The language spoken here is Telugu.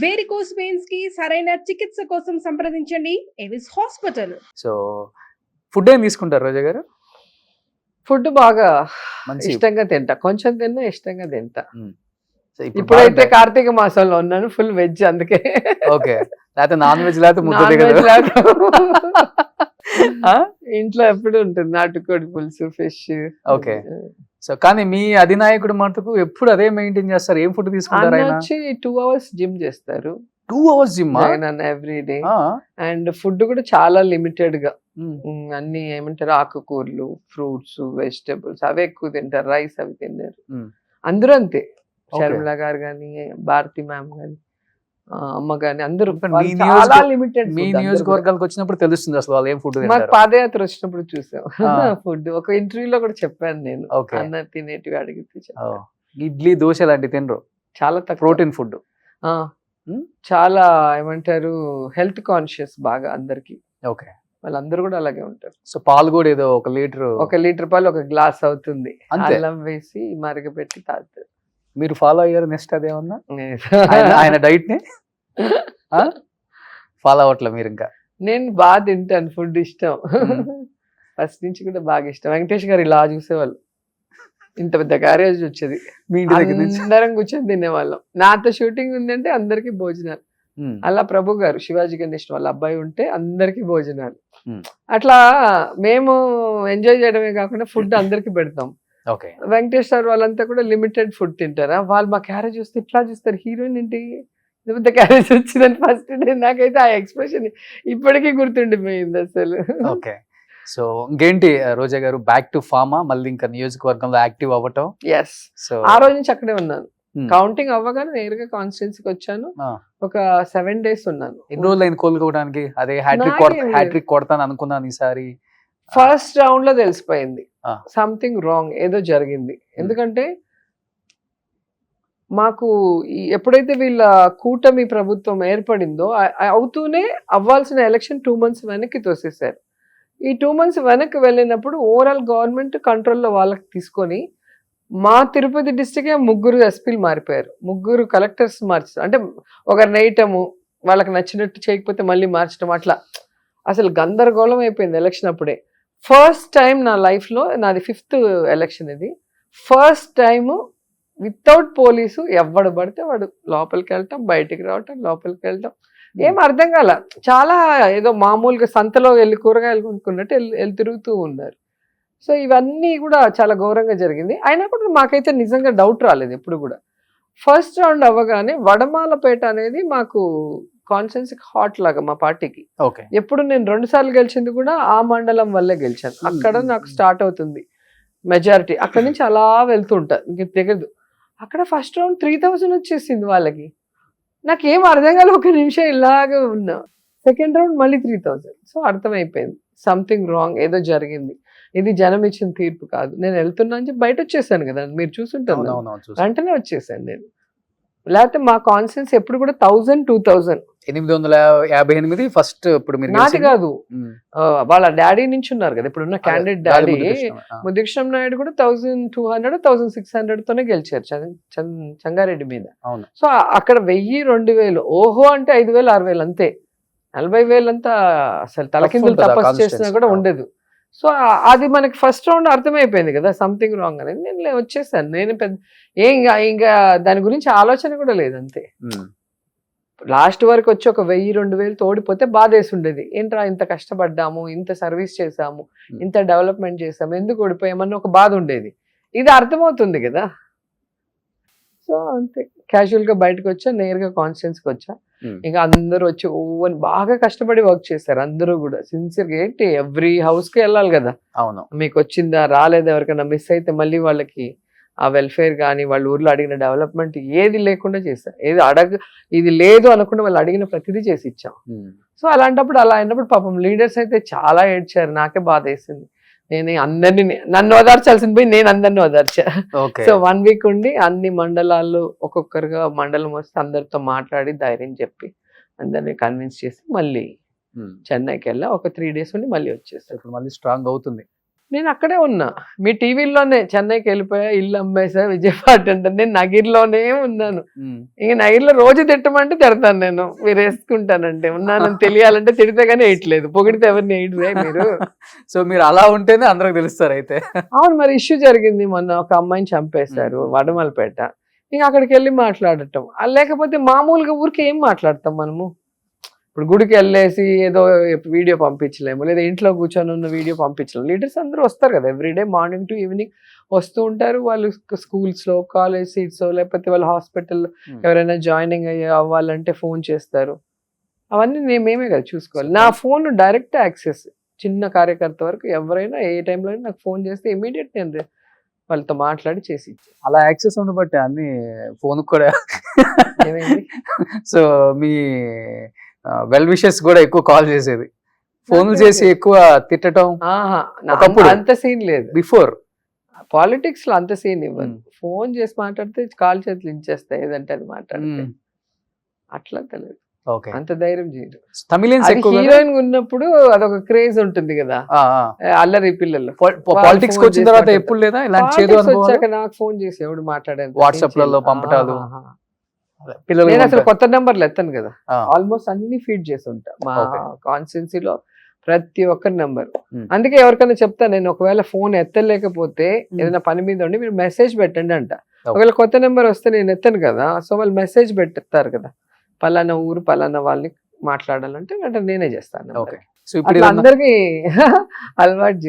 వేరికోస్ వెయిన్స్ కి సరైన చికిత్స కోసం సంప్రదించండి ఎవిస్ హాస్పిటల్. సో ఫుడ్ ఏం తీసుకుంటారు రోజా గారు? ఫుడ్ బాగా మంచి ఇష్టంగా తింటా, కొంచెం తిన్నా ఇష్టంగా తింటా. సో ఇప్పుడు ఇప్పుడైతే కార్తీక మాసంలో ఉన్నాను, ఫుల్ వెజ్, అందుకే. ఓకే, లేకపోతే నాన్ వెజ్ లేకపోతే ముద్ద Non దిగదు. veg లేకపోతే ఇంట్లో ఎప్పుడు ఉంటుంది నాటుకోడి పులుసు, ఫిష్. Okay. సో కానీ మీ అధినాయకుడు మటుకు ఎప్పుడు అదే మెయింటైన్ చేస్తారు. ఏం ఫుడ్ తీసుకుంటారు ఆయన ఆయన? వచ్చి 2 hours జిమ్ చేస్తారు 2 hours gym? Every day. And food కూడా చాలా లిమిటెడ్ గా, అన్ని ఏమంటారు ఆకుకూరలు, ఫ్రూట్స్, వెజిటబుల్స్ అవే ఎక్కువ తింటారు, రైస్ అవి తిన్నారు. అందరూ అంతే, షర్మిల గారు కానీ, భారతి మ్యామ్ కానీ, అమ్మ గాని, అందరూ మీ చాలా లిమిటెడ్. మీ నియోజకవర్గాలకు వచ్చినప్పుడు తెలుస్తుంది అసలు వాళ్ళు ఏం ఫుడ్ మాకు తింటారు. పాదయాత్ర వచ్చినప్పుడు చూసాం ఫుడ్. ఒక ఇంటర్వ్యూలో కూడా చెప్పాను నేను, Okay. అన్న తినేటివి అడిగితే చెప్పాను. ఇడ్లీ దోశ లాంటివి తినరు, చాలా తక్కువ. Protein food. చాలా ఏమంటారు హెల్త్ కాన్షియస్ బాగా అందరికి. ఓకే, వాళ్ళందరూ కూడా అలాగే ఉంటారు. సో పాలు కూడా ఏదో 1 లీటర్, 1 లీటర్ పాలు 1 గ్లాస్ అవుతుంది, అంతే. అల్లం వేసి మరగపెట్టి తాగుతారు. మీరు ఫాలో అయ్యారు నెక్స్ట్ అదేమన్నా ఆయన డైట్ ని ఫాలో అవట్లే మీరు ఇంకా? నేను బాగా తింటాను, ఫుడ్ ఇష్టం. ఫస్ట్ నుంచి కూడా బాగా ఇష్టం. వెంకటేష్ గారు ఇలా చూసేవాళ్ళు, ఇంత పెద్ద క్యారేజ్ వచ్చేది, మీ ఇంటి దగ్గర నుంచి? అందరం కూర్చొని తినేవాళ్ళం. నాతో షూటింగ్ ఉందంటే అందరికి భోజనాలు. అలా ప్రభు గారు, శివాజీ గణేష్ వాళ్ళ అబ్బాయి ఉంటే అందరికి భోజనాలు. అట్లా మేము ఎంజాయ్ చేయడమే కాకుండా ఫుడ్ అందరికి పెడతాం. ఓకే, వెంకటేష్ సార్ వాళ్ళంతా కూడా లిమిటెడ్ ఫుడ్ తింటారా, వాళ్ళు మా క్యారేజ్ వస్తే ఇట్లా చూస్తారు, హీరోయిన్ ఏంటి ఇంత పెద్ద క్యారేజ్ వచ్చిందని. ఫస్ట్ డే నాకైతే ఆ ఎక్స్ప్రెషన్ ఇప్పటికీ గుర్తుండిపోయింది అసలు. ఓకే. సో ఇంకేంటి రోజా గారు, బ్యాక్ టు ఫార్మా, మళ్ళీ ఇంకా నియోజకవర్గంలో యాక్టివ్ అవ్వటం? ఎస్, సో ఆ రోజు నుంచి అక్కడే ఉన్నాను. కౌంటింగ్ అవ్వగానే నేరుగా కాన్స్టిట్యున్సీకి వచ్చాను. ఒక 7 days ఉన్నాను. ఎన్ని రోజులు అయింది కోలుకోవడానికి? అదే హ్యాట్రిక్ కొడతాను అనుకున్నాను ఈసారి. ఫస్ట్ రౌండ్ లో తెలిసిపోయింది సంథింగ్ రాంగ్, ఏదో జరిగింది. ఎందుకంటే మాకు ఎప్పుడైతే వీళ్ళ కూటమి ప్రభుత్వం ఏర్పడిందో అవుతూనే అవ్వాల్సిన ఎలక్షన్ 2 months వెనక్కి తోసేశారు. ఈ 2 months వెనక్కి వెళ్ళినప్పుడు ఓవరాల్ గవర్నమెంట్ కంట్రోల్లో వాళ్ళకి తీసుకొని, మా తిరుపతి డిస్ట్రిక్టే 3 ఎస్పీలు మారిపోయారు, 3 కలెక్టర్స్ మార్చారు. అంటే ఒకరిని వేయటము, వాళ్ళకి నచ్చినట్టు చేయకపోతే మళ్ళీ మార్చడం, అట్లా అసలు గందరగోళం అయిపోయింది ఎలక్షన్ అప్పుడే. ఫస్ట్ టైం నా లైఫ్లో, నాది 5th ఎలక్షన్ ఇది, ఫస్ట్ టైము వితౌట్ పోలీసు ఎవడు పడితే వాడు లోపలికి వెళ్ళటం, బయటికి రావటం, లోపలికి వెళ్ళటం, ఏం అర్థం కాల. చాలా ఏదో మామూలుగా సంతలో వెళ్ళి కూరగాయలు కొనుక్కున్నట్టు వెళ్ళి తిరుగుతూ ఉన్నారు. సో ఇవన్నీ కూడా చాలా ఘోరంగా జరిగింది. అయినా కూడా మాకైతే నిజంగా డౌట్ రాలేదు ఎప్పుడు కూడా. ఫస్ట్ రౌండ్ అవ్వగానే వడమాలపేట అనేది మాకు కాన్స్టిట్యున్సీకి హాట్ లాగా మా పార్టీకి. ఓకే, ఎప్పుడు నేను 2 సార్లు గెలిచింది కూడా ఆ మండలం వల్లే గెలిచాను. అక్కడ నాకు స్టార్ట్ అవుతుంది మెజారిటీ, అక్కడ నుంచి అలా వెళ్తుంటా, ఇంక తెగదు. అక్కడ ఫస్ట్ రౌండ్ 3000 వచ్చేసింది వాళ్ళకి, నాకేం అర్థం కాలే, 1 నిమిషం ఇలాగే ఉన్నా. సెకండ్ రౌండ్ మళ్ళీ 3000. సో అర్థమైపోయింది సంథింగ్ రాంగ్, ఏదో జరిగింది, ఇది జనం ఇచ్చిన తీర్పు కాదు. నేను వెళ్తున్నా అని చెప్పి బయట వచ్చేసాను కదా, మీరు చూసుంటాను, వెంటనే వచ్చేసాను నేను. లేకపోతే మా కాన్స్టిట్యున్సీ ఎప్పుడు కూడా 1000, 2000. 858 ఫస్ట్. ఇప్పుడు నాటి కాదు, వాళ్ళ డాడీ నుంచి ఉన్నారు కదా ఇప్పుడున్న క్యాండిడేట్ డాడీ ముదికృష్ణ నాయుడు కూడా 1200, 1600 తోనే గెలిచారు చంగారెడ్డి మీద. సో అక్కడ 1000, 2000, ఓహో అంటే 5000, 6000 అంతే. 40,000 అంతా అసలు తలకిందులు తపస్సు చేసినా కూడా ఉండదు. సో అది మనకి ఫస్ట్ రౌండ్ అర్థమైపోయింది కదా సంథింగ్ రాంగ్ అనేది. నేను వచ్చేసాను, నేను పెద్ద ఇంకా దాని గురించి ఆలోచన కూడా లేదు, అంతే. లాస్ట్ వరకు వచ్చి ఒక 1000, 2000 తోడిపోతే బాధేసి ఉండేది. ఏంట్రా ఇంత కష్టపడ్డాము, ఇంత సర్వీస్ చేసాము, ఇంత డెవలప్మెంట్ చేసాము, ఎందుకు ఓడిపోయామని ఒక బాధ ఉండేది. ఇది అర్థమవుతుంది కదా. సో అంతే, క్యాజువల్ గా బయటకు వచ్చా, నేరుగా కాన్స్టిట్యున్సీకి వచ్చా. ఇంకా అందరూ వచ్చి ఓవని బాగా కష్టపడి వర్క్ చేశారు అందరూ కూడా సిన్సియర్గా. ఏంటి ఎవ్రీ హౌస్ కి వెళ్ళాలి కదా, అవును, మీకు వచ్చిందా రాలేదా, ఎవరికైనా మిస్ అయితే మళ్ళీ వాళ్ళకి ఆ వెల్ఫేర్ కానీ, వాళ్ళ ఊర్లో అడిగిన డెవలప్మెంట్ ఏది లేకుండా చేశారు. ఇది లేదు అనకుండా వాళ్ళు అడిగిన ప్రతిదీ చేసి ఇచ్చాం. సో అలాంటప్పుడు అలా అయినప్పుడు పాపం లీడర్స్ అయితే చాలా ఏడ్చారు, నాకే బాధ వేసింది. నేను అందరినీ, నన్ను ఓదార్చాల్సింది పోయి నేను అందరినీ ఓదార్చా. సో 1 week ఉండి అన్ని మండలాల్లో ఒక్కొక్కరుగా మండలం వస్తే అందరితో మాట్లాడి ధైర్యం చెప్పి అందరినీ కన్విన్స్ చేసి మళ్ళీ చెన్నైకి వెళ్ళా. ఒక 3 days ఉండి మళ్ళీ వచ్చేసాను. ఇప్పుడు మళ్ళీ స్ట్రాంగ్ అవుతుంది. నేను అక్కడే ఉన్నా, మీ టీవీలోనే చెన్నైకి వెళ్ళిపోయా, ఇల్లు అమ్మేసా, విజయవాడ అంటే నేను నగిరిలోనే ఉన్నాను. ఇంక నగిరిలో రోజు తిట్టమంటే తిడతాను నేను, మీరు వేసుకుంటానంటే. ఉన్నానని తెలియాలంటే తిడితే కానీ వేయట్లేదు, పొగిడితే ఎవరిని వేయడువే మీరు. సో మీరు అలా ఉంటేనే అందరికి తెలుస్తారు అయితే. అవును, మరి ఇష్యూ జరిగింది మొన్న, ఒక అమ్మాయిని చంపేశారు వడమలపేట. ఇంక అక్కడికి వెళ్ళి మాట్లాడటం, లేకపోతే మామూలుగా ఊరికి ఏం మాట్లాడతాం మనము. ఇప్పుడు గుడికి వెళ్ళేసి ఏదో వీడియో పంపించలేము, లేదా ఇంట్లో కూర్చొని ఉన్న వీడియో పంపించలేము. లీడర్స్ అందరూ వస్తారు కదా, ఎవ్రీడే మార్నింగ్ టు ఈవినింగ్ వస్తూ ఉంటారు. వాళ్ళు స్కూల్స్లో, కాలేజ్ సీట్స్, లేకపోతే వాళ్ళ హాస్పిటల్లో ఎవరైనా జాయినింగ్ అవ్వాలంటే ఫోన్ చేస్తారు. అవన్నీ మేమే కదా చూసుకోవాలి. నా ఫోన్ డైరెక్ట్ యాక్సెస్, చిన్న కార్యకర్త వరకు ఎవరైనా ఏ టైంలో నాకు ఫోన్ చేస్తే ఇమీడియట్ నేను వాళ్ళతో మాట్లాడి చేసి. అలా యాక్సెస్ ఉండబట్టి అన్ని ఫోన్ కూడా. ఏమైంది? సో మీ వెల్ విషెస్ కూడా ఎక్కువ కాల్ చేసేది, ఫోన్లు చేసి ఎక్కువ తిట్టడం. ఒకప్పుడు అంత సీన్ లేదు, బిఫోర్ పాలిటిక్స్ లో అంత సీన్ ఇవ్వను. ఫోన్ చేసి మాట్లాడితే కాల్ చేతులు ఇచ్చేస్తాయి, ఏదంటే అది మాట్లాడితే. అట్లా తెలియదు, ఓకే. అంత ధైర్యం చేయరు. తమిళన్స్ ఎక్కువ హీరోయిన్ ఉన్నప్పుడు అదొక క్రేజ్ ఉంటుంది కదా, అల్లరి పిల్లలు. పాలిటిక్స్ వచ్చిన తర్వాత ఎప్పుడు లేదా ఇలాంటి చేదు అనుభవాలు? వచ్చాక నాకు ఫోన్ చేసి ఎవడు మాట్లాడాను, వాట్సాప్ లలో పంపటాలు. నేను అసలు కొత్త నెంబర్లు ఎత్తాను కదా, ఆల్మోస్ట్ అన్ని ఫీడ్ చేసి ఉంటా మా కాన్స్టిట్యున్సీలో ప్రతి ఒక్కరి నెంబర్. అందుకే ఎవరికైనా చెప్తా నేను, ఒకవేళ ఫోన్ ఎత్తలేకపోతే ఏదైనా పని మీద ఉండి మీరు మెసేజ్ పెట్టండి అంట. ఒకవేళ కొత్త నెంబర్ వస్తే నేను ఎత్తాను కదా, సో వాళ్ళు మెసేజ్ పెడతారు కదా, పలానా ఊరు పలానా వాళ్ళని మాట్లాడాలంటే వెంటనే నేనే చేస్తాను. సో ఇప్పుడు అందరికి అలవాటు చేసి